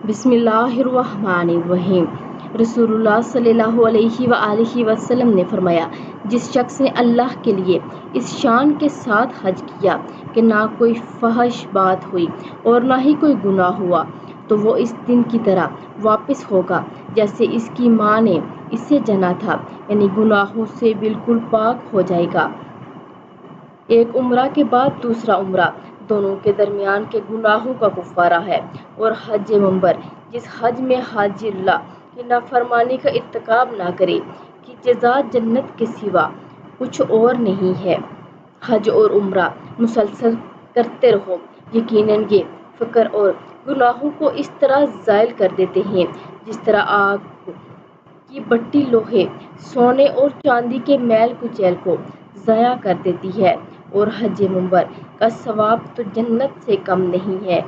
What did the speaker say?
بسم اللہ الرحمن الرحیم۔ رسول اللہ صلی اللہ علیہ وآلہ وسلم نے فرمایا، جس شخص نے اللہ کے لیے اس شان کے ساتھ حج کیا کہ نہ کوئی فحش بات ہوئی اور نہ ہی کوئی گناہ ہوا، تو وہ اس دن کی طرح واپس ہوگا جیسے اس کی ماں نے اسے جنا تھا، یعنی گناہوں سے بالکل پاک ہو جائے گا۔ ایک عمرہ کے بعد دوسرا عمرہ دونوں کے درمیان کے گناہوں کا کفارہ ہے، اور حج مبرور جس حج میں حاجی اللہ کی نافرمانی کا ارتکاب نہ کرے کی جزا جنت کے سوا کچھ اور نہیں ہے۔ حج اور عمرہ مسلسل کرتے رہو، یقیناً یہ فقر اور گناہوں کو اس طرح زائل کر دیتے ہیں جس طرح آگ کی بھٹی لوہے، سونے اور چاندی کے میل کچیل کو ضائع کر دیتی ہے، اور حج مبرور کا ثواب تو جنت سے کم نہیں ہے۔